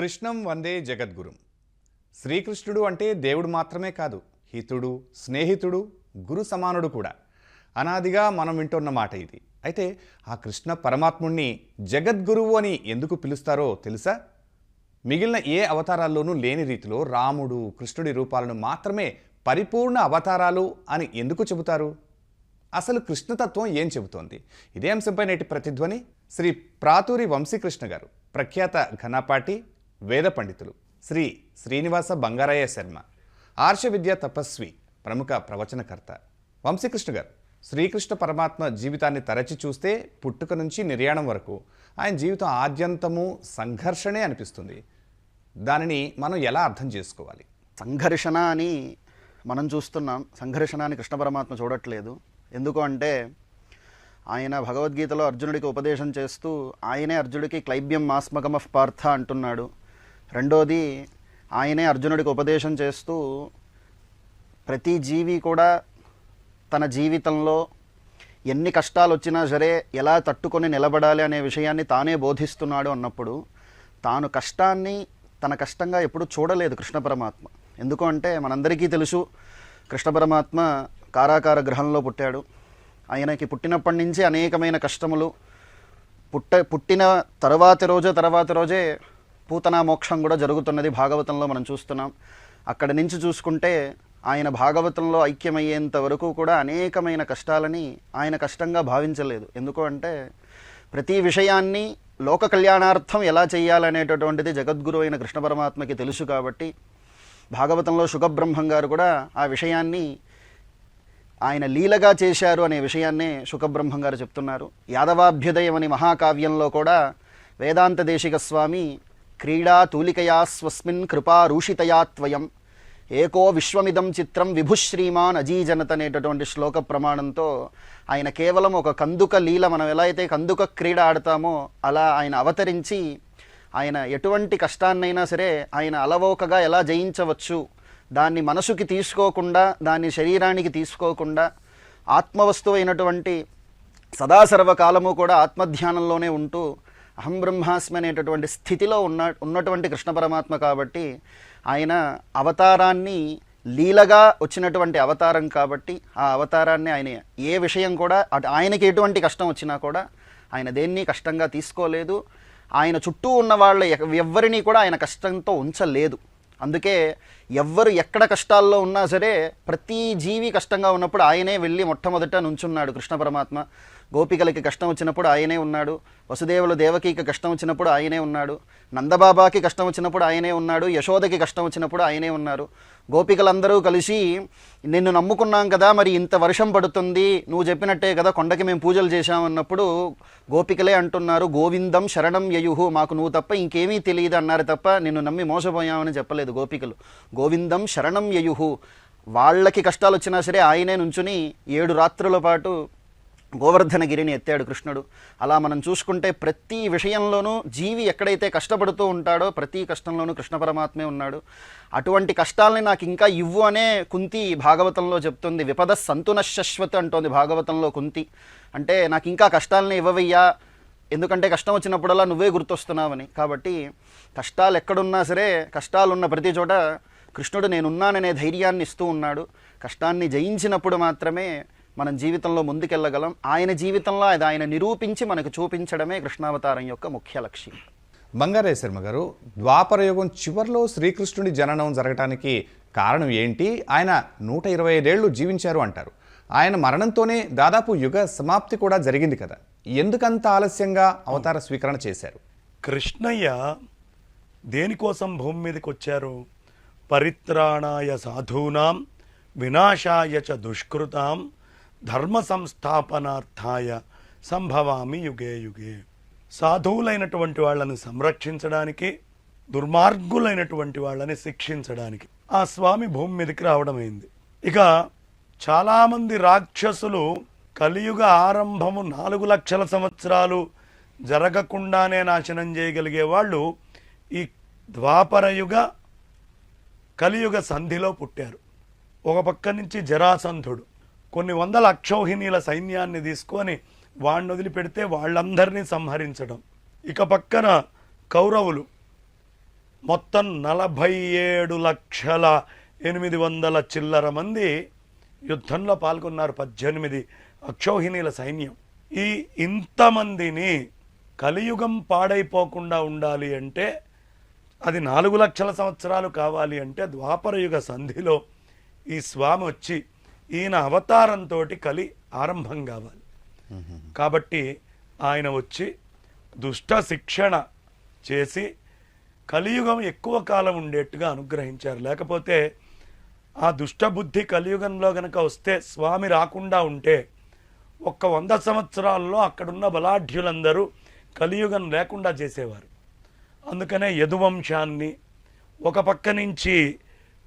కృష్ణం వందే జగద్గురుం. శ్రీకృష్ణుడు అంటే దేవుడు మాత్రమే కాదు, హితుడు, స్నేహితుడు, గురు సమానుడు కూడా. అనాదిగా మనం వింటున్న మాట ఇది. అయితే ఆ కృష్ణ పరమాత్ముణ్ణి జగద్గురువు అని ఎందుకు పిలుస్తారో తెలుసా? మిగిలిన ఏ అవతారాల్లోనూ లేని రీతిలో రాముడు, కృష్ణుడి రూపాలను మాత్రమే పరిపూర్ణ అవతారాలు అని ఎందుకు చెబుతారు? అసలు కృష్ణతత్వం ఏం చెబుతోంది? ఇదే అంశంపై నేటి ప్రతిధ్వని శ్రీ ప్రాతూరి వంశీకృష్ణ గారు, ప్రఖ్యాత ఘనపాటి, వేద పండితులు, శ్రీ శ్రీనివాస బంగారయ్య శర్మ, ఆర్ష విద్యా తపస్వి, ప్రముఖ ప్రవచనకర్త. వంశీకృష్ణ గారు, శ్రీకృష్ణ పరమాత్మ జీవితాన్ని తరచి చూస్తే పుట్టుక నుంచి నిర్యాణం వరకు ఆయన జీవితం ఆద్యంతము సంఘర్షణే అనిపిస్తుంది. దానిని మనం ఎలా అర్థం చేసుకోవాలి? సంఘర్షణ అని మనం చూస్తున్నాం, సంఘర్షణ అని కృష్ణ పరమాత్మ చూడట్లేదు. ఎందుకు అంటే ఆయన భగవద్గీతలో అర్జునుడికి ఉపదేశం చేస్తూ ఆయనే అర్జునుడికి క్లైబ్యం మాస్మకమః పార్థ అంటున్నాడు. రెండోది, ఆయనే అర్జునుడికి ఉపదేశం చేస్తూ ప్రతి జీవి కూడా తన జీవితంలో ఎన్ని కష్టాలు వచ్చినా సరే ఎలా తట్టుకొని నిలబడాలి అనే విషయాన్ని తానే బోధిస్తున్నాడు అన్నప్పుడు తాను కష్టాన్ని తన కష్టంగా ఎప్పుడు చూడలేదు కృష్ణ పరమాత్మ. ఎందుకు అంటే మనందరికీ తెలుసు, కృష్ణ పరమాత్మ కారాకార గృహంలో పుట్టాడు. ఆయనకి పుట్టినప్పటి నుంచి అనేకమైన కష్టములు, పుట్టిన తర్వాత రోజే పూతనా మోక్షం కూడా జరుగుతున్నది భాగవతంలో మనం చూస్తున్నాం. అక్కడి నుంచి చూసుకుంటే ఆయన భాగవతంలో ఐక్యమయ్యేంత వరకు కూడా అనేకమైన కష్టాలని ఆయన కష్టంగా భావించలేదు. ఎందుకు అంటే ప్రతి విషయాన్ని లోక కళ్యాణార్థం ఎలా చేయాలనేటటువంటిది జగద్గురు అయిన కృష్ణ పరమాత్మకి తెలుసు. కాబట్టి భాగవతంలో శుకబ్రహ్మం గారు కూడా ఆ విషయాన్ని ఆయన లీలగా చేశారు అనే విషయాన్నే శుకబ్రహ్మం గారు చెప్తున్నారు. యాదవాభ్యుదయం అని మహాకావ్యంలో కూడా వేదాంత దేశిక స్వామి క్రీడా తూలికయా స్వస్మిన్ కృపా రూషితయా త్వయం ఏకో విశ్వమిదం చిత్రం విభుశ్రీమాన్ అజీజనత అనేటటువంటి శ్లోక ప్రమాణంతో ఆయన కేవలం ఒక కందుక లీల, మనం ఎలా అయితే కందుక క్రీడ ఆడతామో అలా ఆయన అవతరించి ఆయన ఎటువంటి కష్టాన్నైనా సరే ఆయన అలవోకగా ఎలా జయించవచ్చు, దాన్ని మనసుకి తీసుకోకుండా, దాన్ని శరీరానికి తీసుకోకుండా ఆత్మవస్తువు అయినటువంటి సదాసర్వకాలము కూడా ఆత్మధ్యానంలోనే ఉంటూ అహం బ్రహ్మాస్మి అనేటటువంటి స్థితిలో ఉన్నటువంటి కృష్ణ పరమాత్మ. కాబట్టి ఆయన అవతారాన్ని లీలగా వచ్చినటువంటి అవతారం కాబట్టి ఆ అవతారాన్ని ఆయన ఏ విషయం కూడా ఆయనకి ఎటువంటి కష్టం వచ్చినా కూడా ఆయన దేన్ని కష్టంగా తీసుకోలేదు. ఆయన చుట్టూ ఉన్న వాళ్ళ ఎవ్వరినీ కూడా ఆయన కష్టంతో ఉంచలేదు. అందుకే ఎవ్వరు ఎక్కడ కష్టాల్లో ఉన్నా సరే ప్రతి జీవి కష్టంగా ఉన్నప్పుడు ఆయనే వెళ్ళి మొట్టమొదట నుంచున్నాడు కృష్ణ పరమాత్మ. గోపికలకి కష్టం వచ్చినప్పుడు ఆయనే ఉన్నాడు, వసుదేవుల దేవకికి కష్టం వచ్చినప్పుడు ఆయనే ఉన్నాడు, నందబాబాకి కష్టం వచ్చినప్పుడు ఆయనే ఉన్నాడు, యశోదకి కష్టం వచ్చినప్పుడు ఆయనే ఉన్నారు. గోపికలందరూ కలిసి నిన్ను నమ్ముకున్నాం కదా, మరి ఇంత వర్షం పడుతుంది, నువ్వు చెప్పినట్టే కదా కొండకి మేము పూజలు చేశామన్నప్పుడు గోపికలే అంటున్నారు, గోవిందం శరణం యయుహు, మాకు నువ్వు తప్ప ఇంకేమీ తెలియదు అన్నారు తప్ప నిన్ను నమ్మి మోసపోయామని చెప్పలేదు గోపికలు. గోవిందం శరణం యయుహు. వాళ్ళకి కష్టాలు వచ్చినా సరే ఆయనే నుంచుని 7 రాత్రుల పాటు గోవర్ధనగిరిని ఎత్తాడు కృష్ణుడు. అలా మనం చూసుకుంటే ప్రతి విషయంలోనూ జీవి ఎక్కడైతే కష్టపడుతూ ఉంటాడో ప్రతి కష్టంలోనూ కృష్ణ పరమాత్మే ఉన్నాడు. అటువంటి కష్టాలని నాకు ఇంకా ఇవ్వు అనే కుంతి భాగవతంలో చెప్తుంది. విపద సంతునశ్శశ్వత్ అంటోంది భాగవతంలో కుంతి. అంటే నాకు ఇంకా కష్టాలని ఇవ్వవయ్యా, ఎందుకంటే కష్టం వచ్చినప్పుడల్లా నువ్వే గుర్తొస్తున్నావని. కాబట్టి కష్టాలు ఎక్కడున్నా సరే కష్టాలున్న ప్రతి చోట కృష్ణుడు నేనున్నాననే ధైర్యాన్ని ఇస్తూ ఉన్నాడు. కష్టాన్ని జయించినప్పుడు మాత్రమే మనం జీవితంలో ముందుకెళ్ళగలం. ఆయన జీవితంలో అది ఆయన నిరూపించి మనకు చూపించడమే కృష్ణావతారం యొక్క ముఖ్య లక్ష్యం. బంగారయ్య శర్మ గారు, ద్వాపరయుగం చివరిలో శ్రీకృష్ణుడి జననం జరగటానికి కారణం ఏంటి? ఆయన 125 ఏళ్ళు జీవించారు అంటారు. ఆయన మరణంతోనే దాదాపు యుగ సమాప్తి కూడా జరిగింది కదా, ఎందుకంత ఆలస్యంగా అవతార స్వీకరణ చేశారు? కృష్ణయ్య దేనికోసం భూమి మీదకి వచ్చారు? పరిత్రాణాయ సాధూనాం వినాశాయ చ దుష్కృతాం ధర్మ సంస్థాపనార్థాయ సంభవామి యుగే యుగే. సాధువులైనటువంటి వాళ్ళని సంరక్షించడానికి, దుర్మార్గులైనటువంటి వాళ్ళని శిక్షించడానికి ఆ స్వామి భూమి మీదకి రావడమైంది. ఇక చాలామంది రాక్షసులు కలియుగ ఆరంభము 4 లక్షల సంవత్సరాలు జరగకుండానే నాశనం చేయగలిగే వాళ్ళు ఈ ద్వాపరయుగ కలియుగ సంధిలో పుట్టారు. ఒక పక్క నుంచి జరాసంధుడు కొన్ని వందల అక్షౌహిణీల సైన్యాన్ని తీసుకొని వాడిని వదిలిపెడితే వాళ్ళందరినీ సంహరించడం. ఇక పక్కన కౌరవులు మొత్తం 47,800,000 చిల్లర మంది యుద్ధంలో పాల్గొన్నారు. 18 అక్షౌహిణీల సైన్యం. ఇంతమందిని కలియుగం పాడైపోకుండా ఉండాలి అంటే అది 4 లక్షల సంవత్సరాలు కావాలి అంటే ద్వాపరయుగ సంధిలో ఈ స్వామి వచ్చి ఈయన అవతారంతో కలి ఆరంభం కావాలి. కాబట్టి ఆయన వచ్చి దుష్ట శిక్షణ చేసి కలియుగం ఎక్కువ కాలం ఉండేట్టుగా అనుగ్రహించారు. లేకపోతే ఆ దుష్టబుద్ధి కలియుగంలో గనక వస్తే, స్వామి రాకుండా ఉంటే ఒక్క 100 సంవత్సరాల్లో అక్కడున్న బలాఢ్యులందరూ కలియుగం లేకుండా చేసేవారు. అందుకనే యదువంశాన్ని, ఒక పక్క నుంచి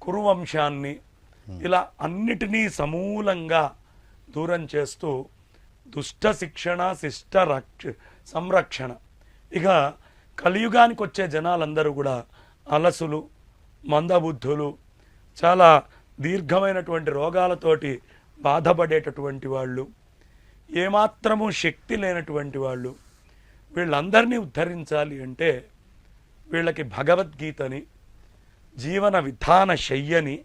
కురువంశాన్ని, ఇలా అన్నిటినీ సమూలంగా దూరం చేస్తూ దుష్ట శిక్షణ, శిష్ట సంరక్షణ. ఇక కలియుగానికి వచ్చే జనాలందరూ కూడా అలసులు, మందబుద్ధులు, చాలా దీర్ఘమైనటువంటి రోగాలతోటి బాధపడేటటువంటి వాళ్ళు, ఏమాత్రము శక్తి లేనటువంటి వాళ్ళు, వీళ్ళందరినీ ఉద్ధరించాలి అంటే వీళ్ళకి భగవద్గీతని, జీవన విధాన శయ్యని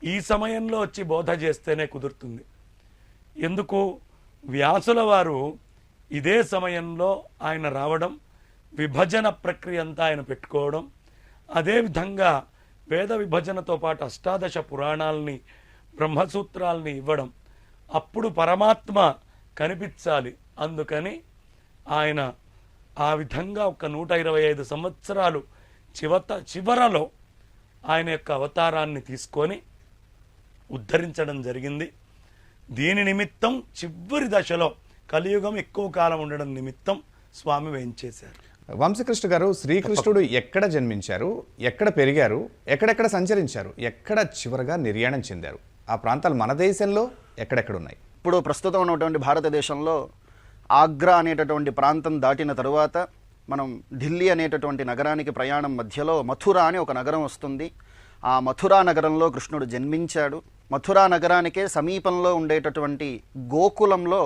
ఈ సమయంలో వచ్చి బోధ చేస్తేనే కుదురుతుంది. ఎందుకు? వ్యాసుల వారు ఇదే సమయంలో ఆయన రావడం, విభజన ప్రక్రియ అంతా ఆయన పెట్టుకోవడం, అదేవిధంగా వేద విభజనతో పాటు 18 పురాణాలని, బ్రహ్మసూత్రాలని ఇవ్వడం, అప్పుడు పరమాత్మ కనిపించాలి. అందుకని ఆయన ఆ విధంగా ఒక 125 సంవత్సరాలు చివరలో ఆయన యొక్క అవతారాన్ని తీసుకొని ఉద్ధరించడం జరిగింది. దీని నిమిత్తం చివరి దశలో కలియుగం ఎక్కువ కాలం ఉండడం నిమిత్తం స్వామి వేయించేశారు. వంశకృష్ణ గారు, శ్రీకృష్ణుడు ఎక్కడ జన్మించారు, ఎక్కడ పెరిగారు, ఎక్కడెక్కడ సంచరించారు, ఎక్కడ చివరగా నిర్యాణం చెందారు? ఆ ప్రాంతాలు మన దేశంలో ఎక్కడెక్కడ ఉన్నాయి? ఇప్పుడు ప్రస్తుతం ఉన్నటువంటి భారతదేశంలో ఆగ్రా అనేటటువంటి ప్రాంతం దాటిన తరువాత మనం ఢిల్లీ అనేటటువంటి నగరానికి ప్రయాణం మధ్యలో మథురా అని ఒక నగరం వస్తుంది. ఆ మథురా నగరంలో కృష్ణుడు జన్మించాడు. మథురా నగరానికే సమీపంలో ఉండేటటువంటి గోకులంలో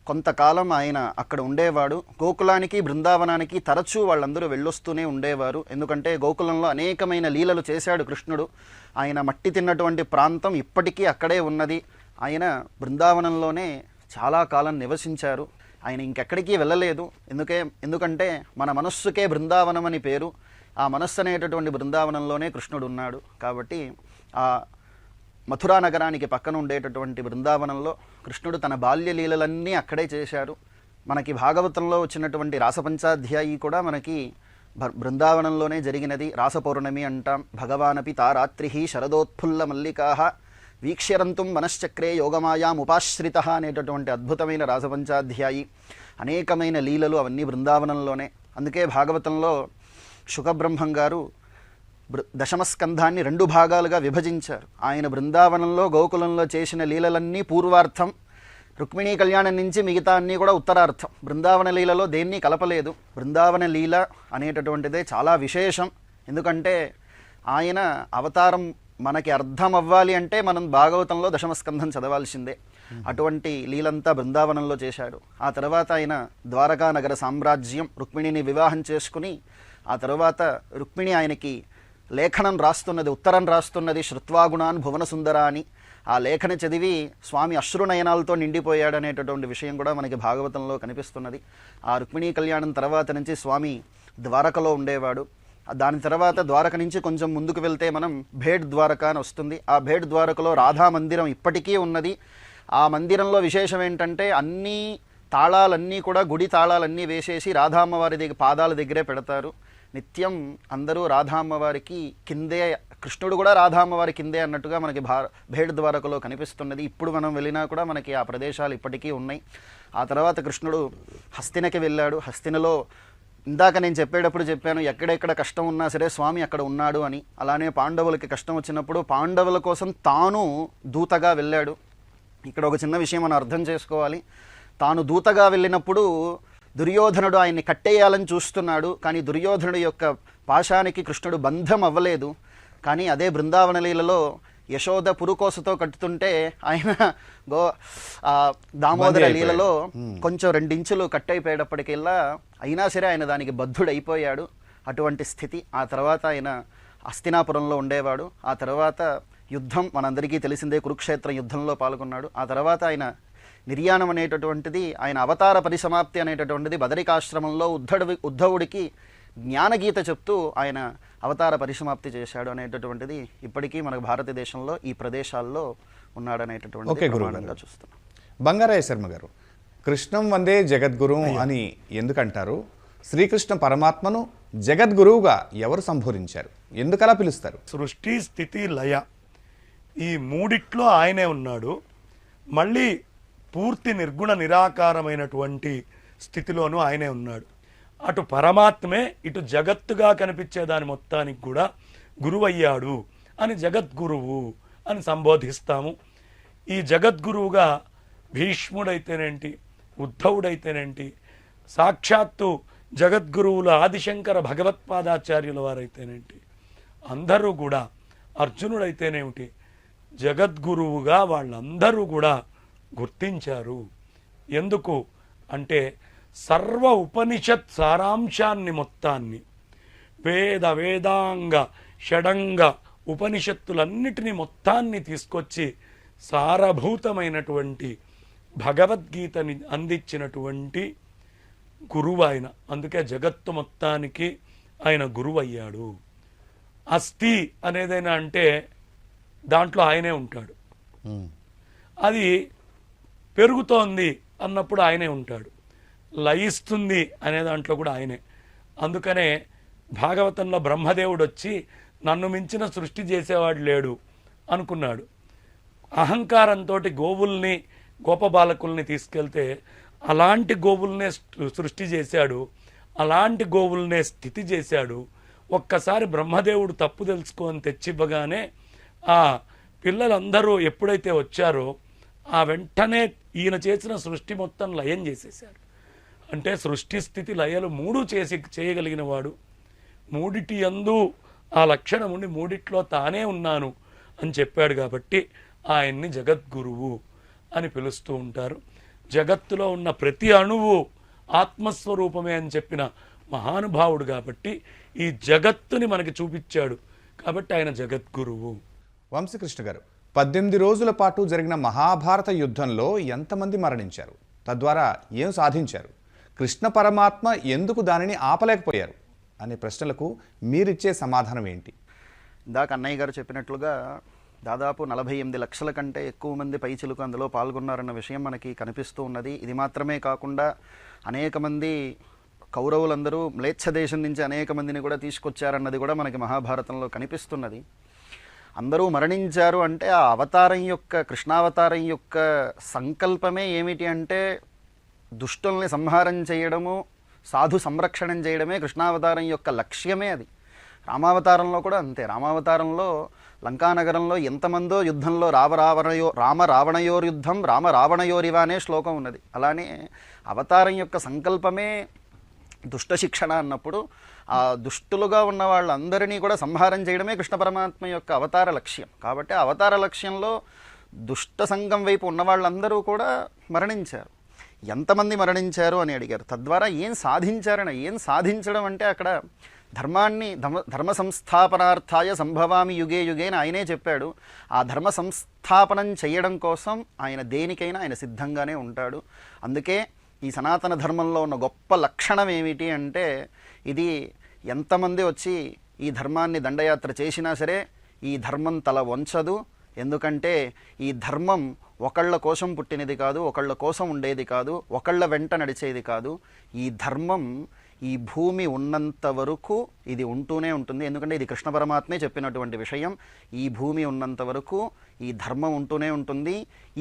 కొంతకాలం ఆయన అక్కడ ఉండేవాడు. గోకులానికి, బృందావనానికి తరచూ వాళ్ళందరూ వెళ్ళొస్తూనే ఉండేవారు. ఎందుకంటే గోకులంలో అనేకమైన లీలలు చేశాడు కృష్ణుడు. ఆయన మట్టి తిన్నటువంటి ప్రాంతం ఇప్పటికీ అక్కడే ఉన్నది. ఆయన బృందావనంలోనే చాలా కాలం నివసించారు. ఆయన ఇంకెక్కడికి వెళ్ళలేదు. ఎందుకంటే మన మనస్సుకే బృందావనం అని పేరు. ఆ మనస్సు అనేటటువంటి బృందావనంలోనే కృష్ణుడు ఉన్నాడు. కాబట్టి ఆ మథురా నగరానికి పక్కన ఉండేటటువంటి బృందావనంలో కృష్ణుడు తన బాల్య లీలలన్నీ అక్కడే చేశారు. మనకి భాగవతంలో వచ్చినటువంటి రాసపంచాధ్యాయి కూడా మనకి బృందావనంలోనే జరిగినది. రాసపౌర్ణమి అంటాం. భగవానపి తారాత్రి శరదోత్ఫుల్ల మల్లికాహ వీక్ష్యరంతుం మనశ్చక్రే యోగమాయాముపాశ్రిత అనేటటువంటి అద్భుతమైన రాసపంచాధ్యాయి. అనేకమైన లీలలు అవన్నీ బృందావనంలోనే. అందుకే భాగవతంలో శుకబ్రహ్మం గారు దశమస్కంధాన్ని 2 భాగాలుగా విభజించారు. ఆయన బృందావనంలో గోకులంలో చేసిన లీలలన్నీ పూర్వార్థం, రుక్మిణీ కళ్యాణం నుంచి మిగతా అన్నీ కూడా ఉత్తరార్థం. బృందావన లీలలో దేన్ని కలపలేదు. బృందావన లీల అనేటటువంటిదే చాలా విశేషం. ఎందుకంటే ఆయన అవతారం మనకి అర్థం అవ్వాలి అంటే మనం భాగవతంలో దశమస్కంధం చదవాల్సిందే. అటువంటి లీలంతా బృందావనంలో చేశాడు. ఆ తర్వాత ఆయన ద్వారకా నగర సామ్రాజ్యం, రుక్మిణిని వివాహం చేసుకుని ఆ తర్వాత రుక్మిణి ఆయనకి లేఖనం రాస్తున్నది, ఉత్తరం రాస్తున్నది, శ్రుత్వాగుణాన్ భువన సుందర అని. ఆ లేఖన చదివి స్వామి అశ్రునయనాలతో నిండిపోయాడు అనేటటువంటి విషయం కూడా మనకి భాగవతంలో కనిపిస్తున్నది. ఆ రుక్మిణీ కళ్యాణం తర్వాత నుంచి స్వామి ద్వారకలో ఉండేవాడు. దాని తర్వాత ద్వారక నుంచి కొంచెం ముందుకు వెళ్తే మనం భేడ్ ద్వారక అని వస్తుంది. ఆ భేడ్ ద్వారకలో రాధా మందిరం ఇప్పటికీ ఉన్నది. ఆ మందిరంలో విశేషం ఏంటంటే అన్ని తాళాలన్నీ కూడా, గుడి తాళాలన్నీ వేసేసి రాధామ్మవారి పాదాల దగ్గరే పెడతారు. నిత్యం అందరూ రాధామ్మవారికి కిందే, కృష్ణుడు కూడా రాధామ్మవారి కిందే అన్నట్టుగా మనకి భేడ్ ద్వారకలో కనిపిస్తున్నది. ఇప్పుడు మనం వెళ్ళినా కూడా మనకి ఆ ప్రదేశాలు ఇప్పటికీ ఉన్నాయి. ఆ తర్వాత కృష్ణుడు హస్తినకి వెళ్ళాడు. హస్తినలో ఇందాక నేను చెప్పేటప్పుడు చెప్పాను, ఎక్కడెక్కడ కష్టం ఉన్నా సరే స్వామి అక్కడ ఉన్నాడు అని. అలానే పాండవులకి కష్టం వచ్చినప్పుడు పాండవుల కోసం తాను దూతగా వెళ్ళాడు. ఇక్కడ ఒక చిన్న విషయం మనం అర్థం చేసుకోవాలి. తాను దూతగా వెళ్ళినప్పుడు దుర్యోధనుడు ఆయన్ని కట్టేయాలని చూస్తున్నాడు. కానీ దుర్యోధనుడు యొక్క పాశానికి కృష్ణుడు బంధం అవ్వలేదు. కానీ అదే బృందావన లీలలో యశోద పురుకోసతో కట్టుతుంటే ఆయన దామోదర లీలలో కొంచెం 2 ఇంచులు కట్టయిపోయేటప్పటికెల్లా అయినా సరే ఆయన దానికి బద్ధుడైపోయాడు. అటువంటి స్థితి. ఆ తర్వాత ఆయన హస్తినాపురంలో ఉండేవాడు. ఆ తర్వాత యుద్ధం మనందరికీ తెలిసిందే, కురుక్షేత్ర యుద్ధంలో పాల్గొన్నాడు. ఆ తర్వాత ఆయన నిర్యాణం అనేటటువంటిది, ఆయన అవతార పరిసమాప్తి అనేటటువంటిది బదరికాశ్రమంలో ఉద్ధవుడికి జ్ఞానగీత చెప్తూ ఆయన అవతార పరిసమాప్తి చేశాడు అనేటటువంటిది ఇప్పటికీ మనకు భారతదేశంలో ఈ ప్రదేశాల్లో ఉన్నాడనేటటువంటిది ప్రమాణంగా చూస్తున్నాం. బంగారయ్య శర్మ గారు, కృష్ణం వందే జగద్గురు అని ఎందుకంటారు? శ్రీకృష్ణ పరమాత్మను జగద్గురువుగా ఎవరు సంబోధించారు? ఎందుకలా పిలుస్తారు? సృష్టి, స్థితి, లయ ఈ మూడిట్లో ఆయనే ఉన్నాడు. మళ్ళీ పూర్తి నిర్గుణ నిరాకారమైనటువంటి స్థితిలోనూ ఆయనే ఉన్నాడు. అటు పరమాత్మే ఇటు జగత్తుగా కనిపించే దాని మొత్తానికి కూడా గురువయ్యాడు అని జగద్గురువు అని సంబోధిస్తాము. ఈ జగద్గురువుగా భీష్ముడైతేనేంటి, ఉద్ధవుడైతేనేంటి, సాక్షాత్తు జగద్గురువుల ఆదిశంకర భగవత్పాదాచార్యుల వారైతేనేంటి, అందరూ కూడా, అర్జునుడైతేనేమిటి, జగద్గురువుగా వాళ్ళందరూ కూడా గుర్తించారు. ఎందుకు అంటే సర్వ ఉపనిషత్ సారాంశాన్ని మొత్తాన్ని, వేదాంగ షడంగ ఉపనిషత్తులన్నిటినీ మొత్తాన్ని తీసుకొచ్చి సారభూతమైనటువంటి భగవద్గీతని అందించినటువంటి గురువు ఆయన. అందుకే జగత్తు మొత్తానికి ఆయన గురువు అయ్యాడు. అస్థి అనేదైనా అంటే దాంట్లో ఆయనే ఉంటాడు. అది పెరుగుతోంది అన్నప్పుడు ఆయనే ఉంటాడు. లయిస్తుంది అనే దాంట్లో కూడా ఆయనే. అందుకనే భాగవతంలో బ్రహ్మదేవుడు వచ్చి నన్ను మించిన సృష్టి చేసేవాడు లేడు అనుకున్నాడు. అహంకారంతో గోవుల్ని, గోపబాలకుల్ని తీసుకెళ్తే అలాంటి గోవుల్నే సృష్టి చేశాడు, అలాంటి గోవుల్నే స్థితి చేశాడు. ఒక్కసారి బ్రహ్మదేవుడు తప్పు తెలుసుకొని తెచ్చివ్వగానే ఆ పిల్లలందరూ ఎప్పుడైతే వచ్చారో ఆ వెంటనే ఈయన చేసిన సృష్టి మొత్తం లయం చేసేశాడు. అంటే సృష్టి, స్థితి, లయలు మూడు చేయగలిగిన వాడు. మూడిటి యందు ఆ లక్షణం ఉండి మూడిట్లో తానే ఉన్నాను అని చెప్పాడు కాబట్టి ఆయన్ని జగద్గురువు అని పిలుస్తూ ఉంటారు. జగత్తులో ఉన్న ప్రతి అణువు ఆత్మస్వరూపమే అని చెప్పిన మహానుభావుడు కాబట్టి ఈ జగత్తుని మనకి చూపించాడు కాబట్టి ఆయన జగద్గురువు. వంశీకృష్ణ గారు, 18 రోజుల పాటు జరిగిన మహాభారత యుద్ధంలో ఎంతమంది మరణించారు? తద్వారా ఏం సాధించారు? కృష్ణ పరమాత్మ ఎందుకు దానిని ఆపలేకపోయారు అనే ప్రశ్నలకు మీరిచ్చే సమాధానం ఏంటి? ఇందాక అన్నయ్య గారు చెప్పినట్లుగా దాదాపు 48 లక్షల కంటే ఎక్కువ మంది పైచిలుకు అందులో పాల్గొన్నారన్న విషయం మనకి కనిపిస్తూ ఉన్నది. ఇది మాత్రమే కాకుండా అనేక మంది కౌరవులందరూ మ్లేచ్ఛ దేశం నుంచి అనేక మందిని కూడా తీసుకొచ్చారన్నది కూడా మనకి మహాభారతంలో కనిపిస్తున్నది. అందరూ మరణించారు అంటే ఆ అవతారం యొక్క, కృష్ణావతారం యొక్క సంకల్పమే ఏమిటి అంటే దుష్టుల్ని సంహారం చేయడము, సాధు సంరక్షణం చేయడమే కృష్ణావతారం యొక్క లక్ష్యమే అది. రామావతారంలో కూడా అంతే. రామావతారంలో లంకానగరంలో ఎంతమందో యుద్ధంలో రామ రావణయోర్యుద్ధం రామ రావణయోరివ అనే శ్లోకం ఉన్నది. అలానే అవతారం యొక్క సంకల్పమే దుష్ట శిక్షణ అన్నప్పుడు ఆ దుష్టులుగా ఉన్న వాళ్ళందరినీ కూడా సంహారం చేయడమే కృష్ణ పరమాత్మ యొక్క అవతార లక్ష్యం. కాబట్టి అవతార లక్ష్యంలో దుష్ట సంఘం వైపు ఉన్న వాళ్ళందరూ కూడా మరణించారు. ఎంతమంది మరణించారు అని అడిగారు. తద్వారా ఏం సాధించారని, ఏం సాధించడం అంటే అక్కడ ధర్మాన్ని ధర్మ సంస్థాపనార్థాయ సంభవామి యుగే యుగే అని ఆయనే చెప్పాడు. ఆ ధర్మ సంస్థాపనం చేయడం కోసం ఆయన దేనికైనా ఆయన సిద్ధంగానే ఉంటాడు. అందుకే ఈ సనాతన ధర్మంలో ఉన్న గొప్ప లక్షణం ఏమిటి అంటే ఇది ఎంతమంది వచ్చి ఈ ధర్మాన్ని దండయాత్ర చేసినా సరే ఈ ధర్మం తల వంచదు. ఎందుకంటే ఈ ధర్మం ఒకళ్ళ కోసం పుట్టినది కాదు, ఒకళ్ళ కోసం ఉండేది కాదు, ఒకళ్ళ వెంట నడిచేది కాదు. ఈ ధర్మం ఈ భూమి ఉన్నంత వరకు ఇది ఉంటూనే ఉంటుంది. ఎందుకంటే ఇది కృష్ణ పరమాత్మే చెప్పినటువంటి విషయం. ఈ భూమి ఉన్నంత వరకు ఈ ధర్మం ఉంటూనే ఉంటుంది.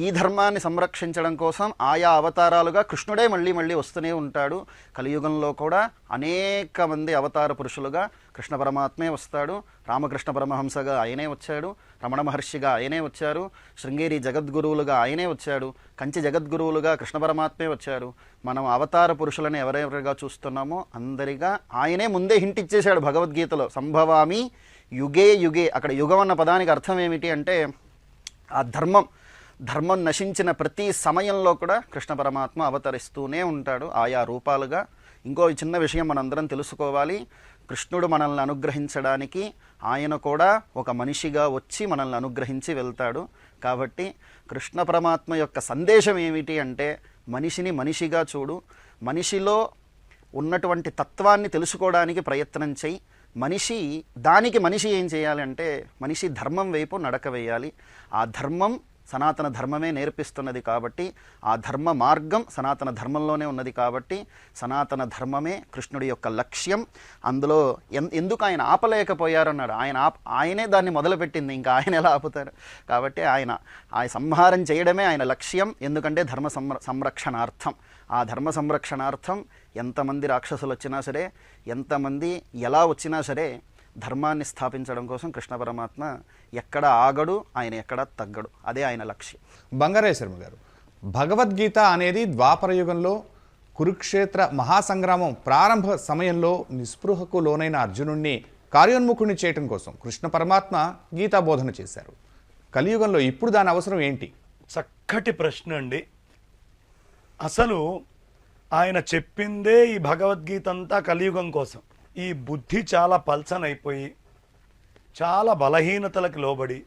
ఈ ధర్మాన్ని సంరక్షించడం కోసం ఆయా అవతారాలుగా కృష్ణుడే మళ్ళీ మళ్ళీ వస్తూనే ఉంటాడు. కలియుగంలో కూడా అనేక మంది అవతార పురుషులుగా కృష్ణ పరమాత్మే వస్తాడు. రామకృష్ణ పరమహంసగా ఆయనే వచ్చాడు, రమణ మహర్షిగా ఆయనే వచ్చారు, శృంగేరి జగద్గురువులుగా ఆయనే వచ్చాడు, కంచి జగద్గురువులుగా కృష్ణ పరమాత్మే వచ్చారు. మనం అవతార పురుషులను ఎవరెవరిగా చూస్తున్నామో అందరిగా ఆయనే ముందే హింట్ ఇచ్చేశాడు భగవద్గీతలో, సంభవామి యుగే యుగే. అక్కడ యుగం అన్న పదానికి అర్థం ఏమిటి అంటే ఆ ధర్మం నశించిన ప్రతి సమయంలో కూడా కృష్ణ పరమాత్మ అవతరిస్తూనే ఉంటాడు ఆయా రూపాలుగా. ఇంకో చిన్న విషయం మనందరం తెలుసుకోవాలి. కృష్ణుడు మనల్ని అనుగ్రహించడానికి ఆయన కూడా ఒక మనిషిగా వచ్చి మనల్ని అనుగ్రహించి వెళ్తాడు. కాబట్టి కృష్ణ పరమాత్మ యొక్క సందేశం ఏమిటి అంటే, మనిషిని మనిషిగా చూడు, మనిషిలో ఉన్నటువంటి తత్వాన్ని తెలుసుకోవడానికి ప్రయత్నం చేయి. మనిషి ఏం చేయాలి అంటే, మనిషి ధర్మం వైపు నడక వేయాలి. ఆ ధర్మం సనాతన ధర్మమే నేర్పిస్తున్నది కాబట్టి, ఆ ధర్మ మార్గం సనాతన ధర్మంలోనే ఉన్నది కాబట్టి, సనాతన ధర్మమే కృష్ణుడి యొక్క లక్ష్యం. అందులో ఎందుకు ఆయన ఆపలేకపోయారన్నాడు. ఆయనే దాన్ని మొదలుపెట్టింది, ఇంకా ఆయన ఎలా ఆపుతారు? కాబట్టి ఆయన సంహారం చేయడమే ఆయన లక్ష్యం. ఎందుకంటే ధర్మ సంరక్షణార్థం. ఆ ధర్మ సంరక్షణార్థం ఎంతమంది రాక్షసులు వచ్చినా సరే, ఎంతమంది ఎలా వచ్చినా సరే, ధర్మాన్ని స్థాపించడం కోసం కృష్ణ పరమాత్మ ఎక్కడ ఆగడు, ఆయన ఎక్కడ తగ్గడు. అదే ఆయన లక్ష్యం. బంగారయ్య శర్మ గారు, భగవద్గీత అనేది ద్వాపర యుగంలో కురుక్షేత్ర మహాసంగ్రామం ప్రారంభ సమయంలో నిస్పృహకు లోనైన అర్జునుడిని కార్యోన్ముఖుడిని చేయటం కోసం కృష్ణ పరమాత్మ గీతా బోధన చేశారు. కలియుగంలో ఇప్పుడు దాని అవసరం ఏంటి? చక్కటి ప్రశ్న అండి. అసలు ఆయన చెప్పిందే ఈ భగవద్గీత అంతా కలియుగం కోసం. ఈ బుద్ధి చాలా పల్చనైపోయి, చాలా బలహీనతలకు లోబడి,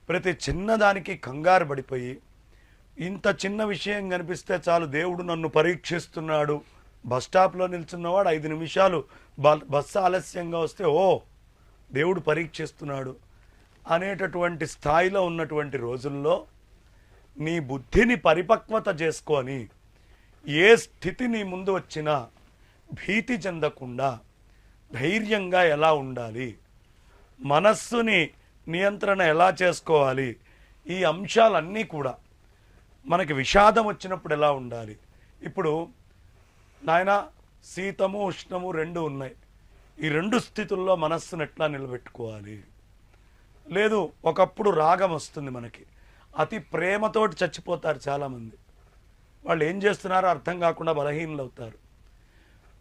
ప్రతి చిన్నదానికి కంగారు పడిపోయి, ఇంత చిన్న విషయం కనిపిస్తే చాలు దేవుడు నన్ను పరీక్షిస్తున్నాడు, బస్టాప్లో నిల్చున్నవాడు 5 నిమిషాలు బస్సు ఆలస్యంగా వస్తే దేవుడు పరీక్షిస్తున్నాడు అనేటటువంటి స్థాయిలో ఉన్నటువంటి రోజుల్లో నీ బుద్ధిని పరిపక్వత చేసుకొని, ఏ స్థితి నీ ముందు వచ్చినా భీతి చెందకుండా ధైర్యంగా ఎలా ఉండాలి, మనస్సుని నియంత్రణ ఎలా చేసుకోవాలి, ఈ అంశాలన్నీ కూడా, మనకి విషాదం వచ్చినప్పుడు ఎలా ఉండాలి. ఇప్పుడు నాయన శీతము ఉష్ణము 2 ఉన్నాయి. ఈ 2 స్థితుల్లో మనస్సును ఎట్లా నిలబెట్టుకోవాలి. లేదు, ఒకప్పుడు రాగం వస్తుంది మనకి, అతి ప్రేమతోటి చచ్చిపోతారు చాలామంది. వాళ్ళు ఏం చేస్తున్నారో అర్థం కాకుండా బలహీనలు అవుతారు.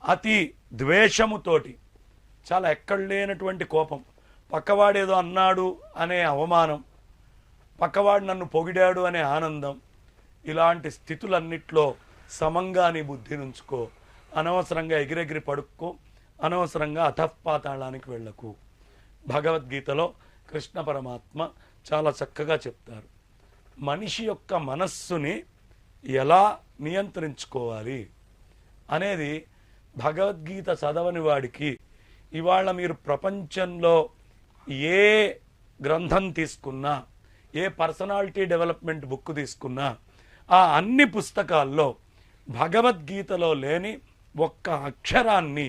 అతి ద్వేషముతోటి చాలా ఎక్కడ లేనటువంటి కోపం, పక్కవాడేదో అన్నాడు అనే అవమానం, పక్కవాడు నన్ను పొగిడాడు అనే ఆనందం, ఇలాంటి స్థితులన్నిట్లో సమంగా నీ బుద్ధిని ఉంచుకో. అనవసరంగా ఎగిరెగిరి పడుక్కో, అనవసరంగా అధఃపాతాళానికి వెళ్ళకు. భగవద్గీతలో కృష్ణ పరమాత్మ చాలా చక్కగా చెప్తారు. మనిషి యొక్క మనస్సుని ఎలా నియంత్రించుకోవాలి అనేది భగవద్గీత చదవని వాడికి, ఇవాళ మీరు ప్రపంచంలో ఏ గ్రంథం తీసుకున్నా, ఏ పర్సనాలిటీ డెవలప్మెంట్ బుక్ తీసుకున్నా, ఆ అన్ని పుస్తకాల్లో భగవద్గీతలో లేని ఒక్క అక్షరాన్ని,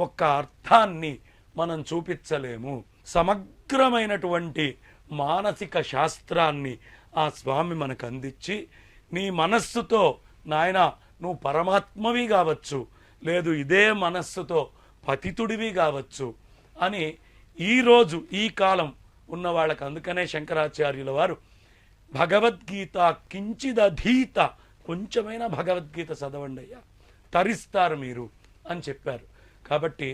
ఒక్క అర్థాన్ని మనం చూపించలేము. సమగ్రమైనటువంటి మానసిక శాస్త్రాన్ని ఆ స్వామి మనకు అందించి, నీ మనస్సుతో నాయన నువ్వు పరమాత్మవి కావచ్చు, లేదు ఇదే మనస్సుతో పతితుడివి కావచ్చు అని ఈరోజు ఈ కాలం ఉన్న వాళ్ళకి, అందుకనే శంకరాచార్యుల వారు భగవద్గీత కించిదధీత, కొంచెమైనా భగవద్గీత చదవండి అయ్యా, తరిస్తారు మీరు అని చెప్పారు. కాబట్టి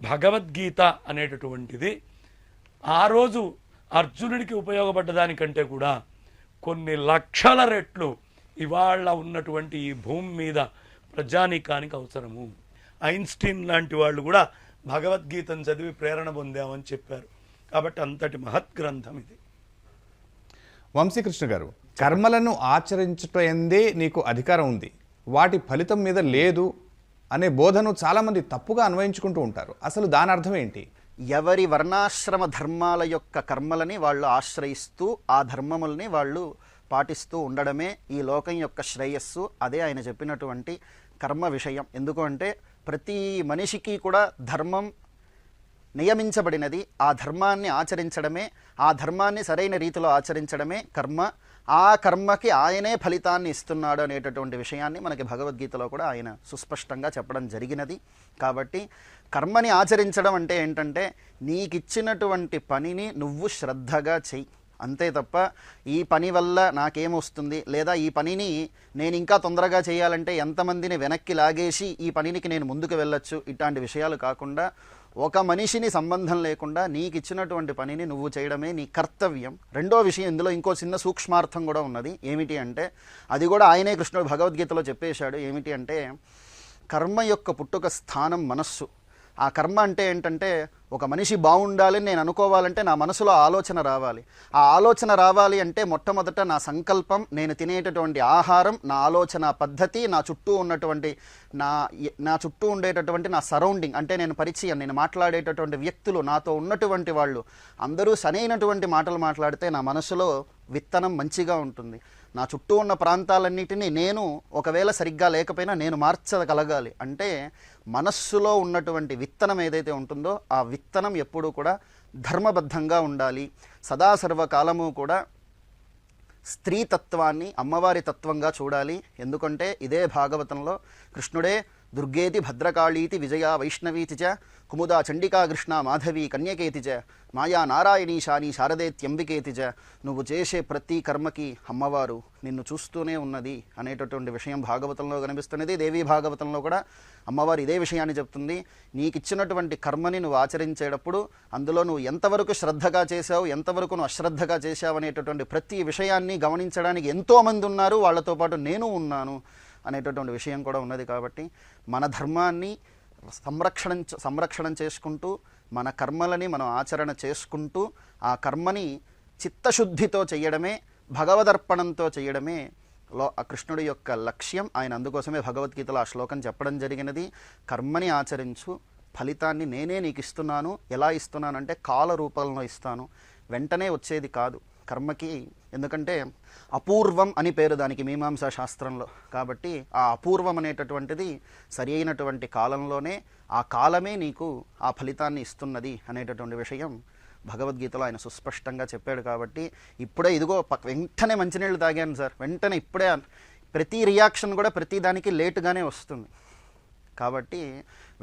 భగవద్గీత అనేటటువంటిది ఆ రోజు అర్జునుడికి ఉపయోగపడ్డదానికంటే కూడా కొన్ని లక్షల రెట్లు ఇవాళ ఉన్నటువంటి ఈ భూమి మీద ప్రజానీకానికి అవసరము. ఐన్స్టీన్ లాంటి వాళ్ళు కూడా భగవద్గీతను చదివి ప్రేరణ పొందామని చెప్పారు. కాబట్టి అంతటి మహత్ గ్రంథం ఇది. వంశీకృష్ణ గారు, కర్మలను ఆచరించటందే నీకు అధికారం ఉంది, వాటి ఫలితం మీద లేదు అనే బోధను చాలామంది తప్పుగా అన్వయించుకుంటూ ఉంటారు. అసలు దాని అర్థం ఏంటి? ఎవరి వర్ణాశ్రమ ధర్మాల యొక్క కర్మలని వాళ్ళు ఆశ్రయిస్తూ, ఆ ధర్మముల్ని వాళ్ళు పాటిస్తూ ఉండడమే ఈ లోకం యొక్క శ్రేయస్సు. అదే ఆయన చెప్పినటువంటి కర్మ విషయం. ఎందుకు అంటే ప్రతి మనిషికి కూడా ధర్మం నియమించబడినది. ఆ ధర్మాన్ని ఆచరించడమే, ఆ ధర్మాన్ని సరైన రీతిలో ఆచరించడమే కర్మ. ఆ కర్మకి ఆయనే ఫలితాన్ని ఇస్తున్నాడు అనేటటువంటి విషయాన్ని మనకి భగవద్గీతలో కూడా ఆయన సుస్పష్టంగా చెప్పడం జరిగినది. కాబట్టి కర్మని ఆచరించడం అంటే ఏంటంటే, నీకిచ్చినటువంటి పనిని నువ్వు శ్రద్ధగా చెయ్యి, అంతే తప్ప ఈ పని వల్ల నాకేమొస్తుంది, లేదా ఈ పనిని నేను ఇంకా తొందరగా చేయాలంటే ఎంతమందిని వెనక్కి లాగేసి ఈ పనికి నేను ముందుకు వెళ్ళొచ్చు, ఇట్లాంటి విషయాలు కాకుండా ఒక మనిషిని సంబంధం లేకుండా నీకు ఇచ్చినటువంటి పనిని నువ్వు చేయడమే నీ కర్తవ్యం. రెండో విషయం, ఇందులో ఇంకో చిన్న సూక్ష్మార్థం కూడా ఉన్నది. ఏమిటి అంటే, అది కూడా ఆయనే కృష్ణుడు భగవద్గీతలో చెప్పేశాడు. ఏమిటి అంటే, కర్మ యొక్క పుట్టుక స్థానం మనస్సు. ఆ కర్మ అంటే ఏంటంటే ఒక మనిషి బాగుండాలని నేను అనుకోవాలంటే నా మనసులో ఆలోచన రావాలి. ఆ ఆలోచన రావాలి అంటే మొట్టమొదట నా సంకల్పం, నేను తినేటటువంటి ఆహారం, నా ఆలోచన పద్ధతి, నా చుట్టూ ఉన్నటువంటి నా చుట్టూ ఉండేటటువంటి నా సరౌండింగ్, అంటే నేను పరిచయం, నేను మాట్లాడేటటువంటి వ్యక్తులు, నాతో ఉన్నటువంటి వాళ్ళు అందరూ సరైనటువంటి మాటలు మాట్లాడితే నా మనసులో విత్తనం మంచిగా ఉంటుంది. నా చుట్టూ ఉన్న ప్రాంతాలన్నిటినీ నేను ఒకవేళ సరిగ్గా లేకపోయినా నేను మార్చగలగాలి. అంటే మనస్సులో ఉన్నటువంటి విత్తనం ఏదైతే ఉంటుందో ఆ విత్తనం ఎప్పుడూ కూడా ధర్మబద్ధంగా ఉండాలి. సదా సర్వకాలము కూడా స్త్రీతత్వాన్ని అమ్మవారి తత్వంగా చూడాలి. ఎందుకంటే ఇదే భాగవతంలో కృష్ణుడే దుర్గేతి భద్రకాళీతి విజయ వైష్ణవీతి చ కుముదా చండికా కృష్ణ మాధవి కన్యకేతి చ మాయా నారాయణీ శాని శారదేత్యంబికేతి చ. నువ్వు చేసే ప్రతి కర్మకి అమ్మవారు నిన్ను చూస్తూనే ఉన్నది అనేటటువంటి విషయం భాగవతంలో కనిపిస్తున్నది. దేవీ భాగవతంలో కూడా అమ్మవారు ఇదే విషయాన్ని చెప్తుంది. నీకు ఇచ్చినటువంటి కర్మని నువ్వు ఆచరించేటప్పుడు అందులో నువ్వు ఎంతవరకు శ్రద్ధగా చేసావు, ఎంతవరకు నువ్వు అశ్రద్ధగా చేసావు అనేటటువంటి ప్రతి విషయాన్ని గమనించడానికి ఎంతోమంది ఉన్నారు, వాళ్ళతో పాటు నేను ఉన్నాను అనేటటువంటి విషయం కూడా ఉన్నది. కాబట్టి మన ధర్మాన్ని సంరక్షణ చేసుకుంటూ మన కర్మలని మనం ఆచరణ చేసుకుంటూ ఆ కర్మని చిత్తశుద్ధితో చేయడమే, భగవదర్పణంతో చేయడమే ఆ కృష్ణుడి యొక్క లక్ష్యం. ఆయన అందుకోసమే భగవద్గీతలో ఆ శ్లోకం చెప్పడం జరిగినది. కర్మని ఆచరించు, ఫలితాన్ని నేనే నీకు ఇస్తున్నాను. ఎలా ఇస్తున్నానంటే కాల రూపంలో ఇస్తాను, వెంటనే వచ్చేది కాదు కర్మకి. ఎందుకంటే అపూర్వం అని పేరు దానికి మీమాంసా శాస్త్రంలో. కాబట్టి ఆ అపూర్వం అనేటటువంటిది సరి అయినటువంటి కాలంలోనే, ఆ కాలమే నీకు ఆ ఫలితాన్ని ఇస్తున్నది అనేటటువంటి విషయం భగవద్గీతలో ఆయన సుస్పష్టంగా చెప్పాడు. కాబట్టి ఇప్పుడే ఇదిగో వెంటనే మంచినీళ్ళు తాగాను సార్, వెంటనే ఇప్పుడే ప్రతి రియాక్షన్ కూడా ప్రతి దానికి లేటుగానే వస్తుంది. కాబట్టి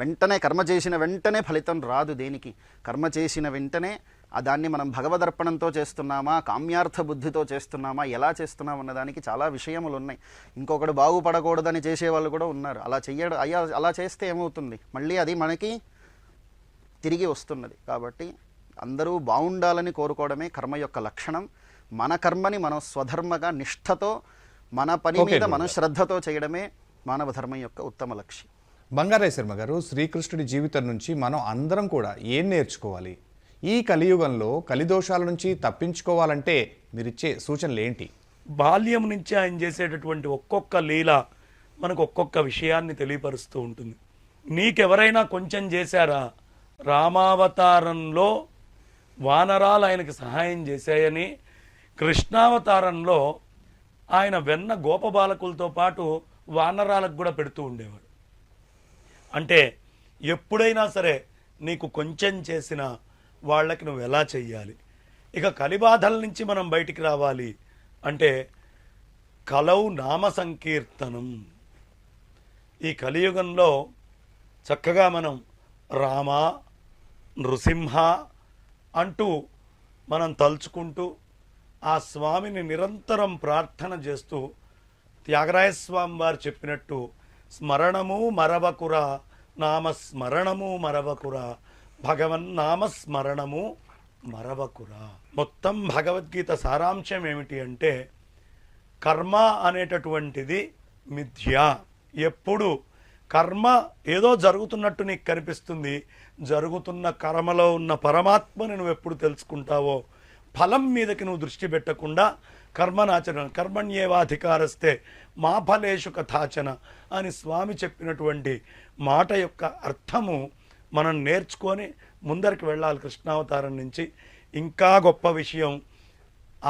వెంటనే కర్మ చేసిన వెంటనే ఫలితం రాదు. దేనికి కర్మ చేసిన వెంటనే దాన్ని మనం భగవదర్పణంతో చేస్తున్నామా, కామ్యార్థ బుద్ధితో చేస్తున్నామా, ఎలా చేస్తున్నాం అన్నదానికి చాలా విషయములు ఉన్నాయి. ఇంకొకడు బాగుపడకూడదని చేసేవాళ్ళు కూడా ఉన్నారు. అలా చెయ్యడం అలా చేస్తే ఏమవుతుంది, మళ్ళీ అది మనకి తిరిగి వస్తున్నది. కాబట్టి అందరూ బాగుండాలని కోరుకోవడమే కర్మ యొక్క లక్షణం. మన కర్మని మనం స్వధర్మగా నిష్ఠతో మన పని మీద మనం శ్రద్ధతో చేయడమే మానవ ధర్మం యొక్క ఉత్తమ లక్ష్యం. బంగారాయ శర్మ గారు, శ్రీకృష్ణుడి జీవితం నుంచి మనం అందరం కూడా ఏం నేర్చుకోవాలి? ఈ కలియుగంలో కలిదోషాల నుంచి తప్పించుకోవాలంటే మీరిచ్చే సూచనలు ఏంటి? బాల్యం నుంచి ఆయన చేసేటటువంటి ఒక్కొక్క లీల మనకు ఒక్కొక్క విషయాన్ని తెలియపరుస్తూ ఉంటుంది. నీకెవరైనా కొంచెం చేశారా? రామావతారంలో వానరాలు ఆయనకి సహాయం చేశాయని, కృష్ణావతారంలో ఆయన వెన్న గోపబాలకులతో పాటు వానరాలకు కూడా పెడుతూ ఉండేవాడు. అంటే ఎప్పుడైనా సరే నీకు కొంచెం చేసిన వాళ్ళకి నువ్వు ఎలా చెయ్యాలి. ఇక కలిబాధల నుంచి మనం బయటికి రావాలి అంటే కలౌ నామ సంకీర్తనం. ఈ కలియుగంలో చక్కగా మనం రామ, నృసింహ అంటూ మనం తలుచుకుంటూ ఆ స్వామిని నిరంతరం ప్రార్థన చేస్తూ త్యాగరాయస్వామి వారు చెప్పినట్టు స్మరణము మరవకురా, నామస్మరణము మరవకురా, భగవన్ నామస్మరణము మరవకురా. మొత్తం భగవద్గీత సారాంశం ఏమిటి అంటే కర్మ అనేటటువంటిది మిథ్య. ఎప్పుడు కర్మ ఏదో జరుగుతున్నట్టు నీకు కనిపిస్తుంది, జరుగుతున్న కర్మలో ఉన్న పరమాత్మని నువ్వు ఎప్పుడు తెలుసుకుంటావో, ఫలం మీదకి నువ్వు దృష్టి పెట్టకుండా కర్మనాచరణ కర్మణ్యేవాధికారస్తే మా ఫలేషు కథాచన అని స్వామి చెప్పినటువంటి మాట యొక్క అర్థము మనం నేర్చుకొని ముందరికి వెళ్ళాలి. కృష్ణావతారం నుంచి ఇంకా గొప్ప విషయం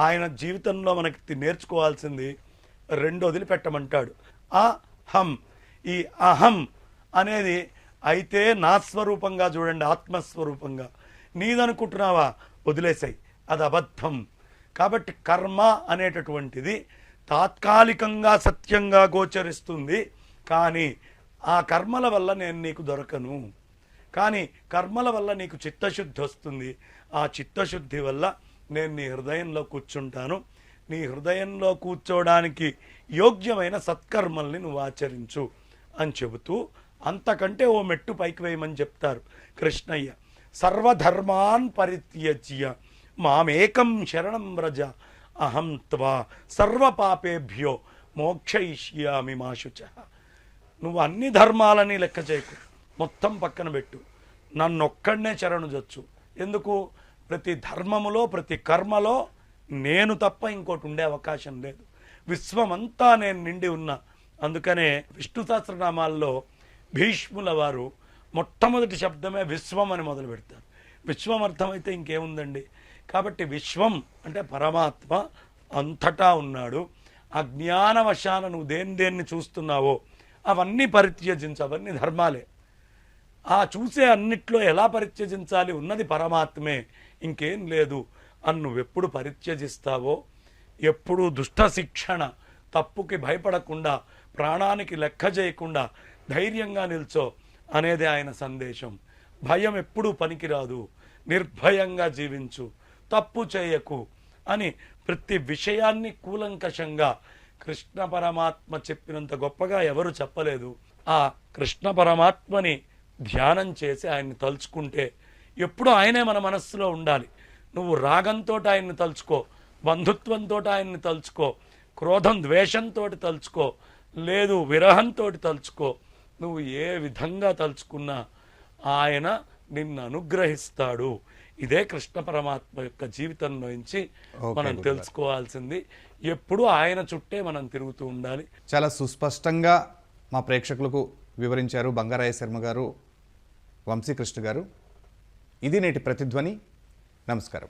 ఆయన జీవితంలో మనకి నేర్చుకోవాల్సింది రెండు వదిలిపెట్టమంటాడు. అహం, ఈ అహం అనేది అయితే నా స్వరూపంగా చూడండి, ఆత్మస్వరూపంగా. నీదనుకుంటున్నావా, వదిలేసాయి, అది అబద్ధం. కాబట్టి కర్మ అనేటటువంటిది తాత్కాలికంగా సత్యంగా గోచరిస్తుంది, కానీ ఆ కర్మల వల్ల నేను నీకు దొరకను. కానీ కర్మల వల్ల నీకు చిత్తశుద్ధి వస్తుంది. ఆ చిత్తశుద్ధి వల్ల నేను నీ హృదయంలో కూర్చుంటాను. నీ హృదయంలో కూర్చోవడానికి యోగ్యమైన సత్కర్మల్ని నువ్వు ఆచరించు అని చెబుతూ అంతకంటే ఓ మెట్టు పైకి వేయమని చెప్తారు కృష్ణయ్య. సర్వధర్మాన్ పరిత్యజ్య మామేకం శరణం వ్రజ అహం త్వా సర్వపాపేభ్యో మోక్షయిష్యామి మా శుచః. నువ్వు అన్ని ధర్మాలని లెక్క చేయకు, మొత్తం పక్కన పెట్టు. నన్నొక్కడనే శరణుజొచ్చు. ఎందుకు? ప్రతి ధర్మములో ప్రతి కర్మలో నేను తప్ప ఇంకోటి ఉండే అవకాశం లేదు. విశ్వమంతా నేను నిండి ఉన్నా. అందుకనే విష్ణు సహస్రనామాల్లో భీష్ముల వారు మొట్టమొదటి శబ్దమే విశ్వం అని మొదలు పెడతారు. విశ్వం అర్థమైతే ఇంకేముందండి? కాబట్టి విశ్వం అంటే పరమాత్మ అంతటా ఉన్నాడు. అజ్ఞానవశాన నువ్వు దేన్ని చూస్తున్నావో అవన్నీ పరిత్యజించు, అవన్నీ ధర్మాలే. ఆ చూసే అన్నిట్లో ఎలా పరిత్యజించాలి? ఉన్నది పరమాత్మే, ఇంకేం లేదు అని నువ్వెప్పుడు పరిత్యజిస్తావో, ఎప్పుడు దుష్ట శిక్షణ, తప్పుకి భయపడకుండా, ప్రాణానికి లెక్క చేయకుండా ధైర్యంగా నిల్చో అనేది ఆయన సందేశం. భయం ఎప్పుడూ పనికిరాదు, నిర్భయంగా జీవించు, తప్పు చేయకు అని ప్రతి విషయాన్ని కూలంకషంగా కృష్ణ పరమాత్మ చెప్పినంత గొప్పగా ఎవరు చెప్పలేదు. ఆ కృష్ణ పరమాత్మని ధ్యానం చేసి ఆయన్ని తలుచుకుంటే ఎప్పుడు ఆయనే మన మనస్సులో ఉండాలి. నువ్వు రాగంతో ఆయన్ని తలుచుకో, బంధుత్వంతో ఆయన్ని తలుచుకో, క్రోధం ద్వేషంతో తలుచుకో, లేదు విరహంతో తలుచుకో. నువ్వు ఏ విధంగా తలుచుకున్నా ఆయన నిన్ను అనుగ్రహిస్తాడు. ఇదే కృష్ణ పరమాత్మ యొక్క జీవితంలో నుంచి మనం తెలుసుకోవాల్సింది. ఎప్పుడు ఆయన చుట్టే మనం తిరుగుతూ ఉండాలి. చాలా సుస్పష్టంగా మా ప్రేక్షకులకు వివరించారు బంగారాయ శర్మ గారు, వంశీకృష్ణ గారు. ఇది నేటి ప్రతిధ్వని. నమస్కారం.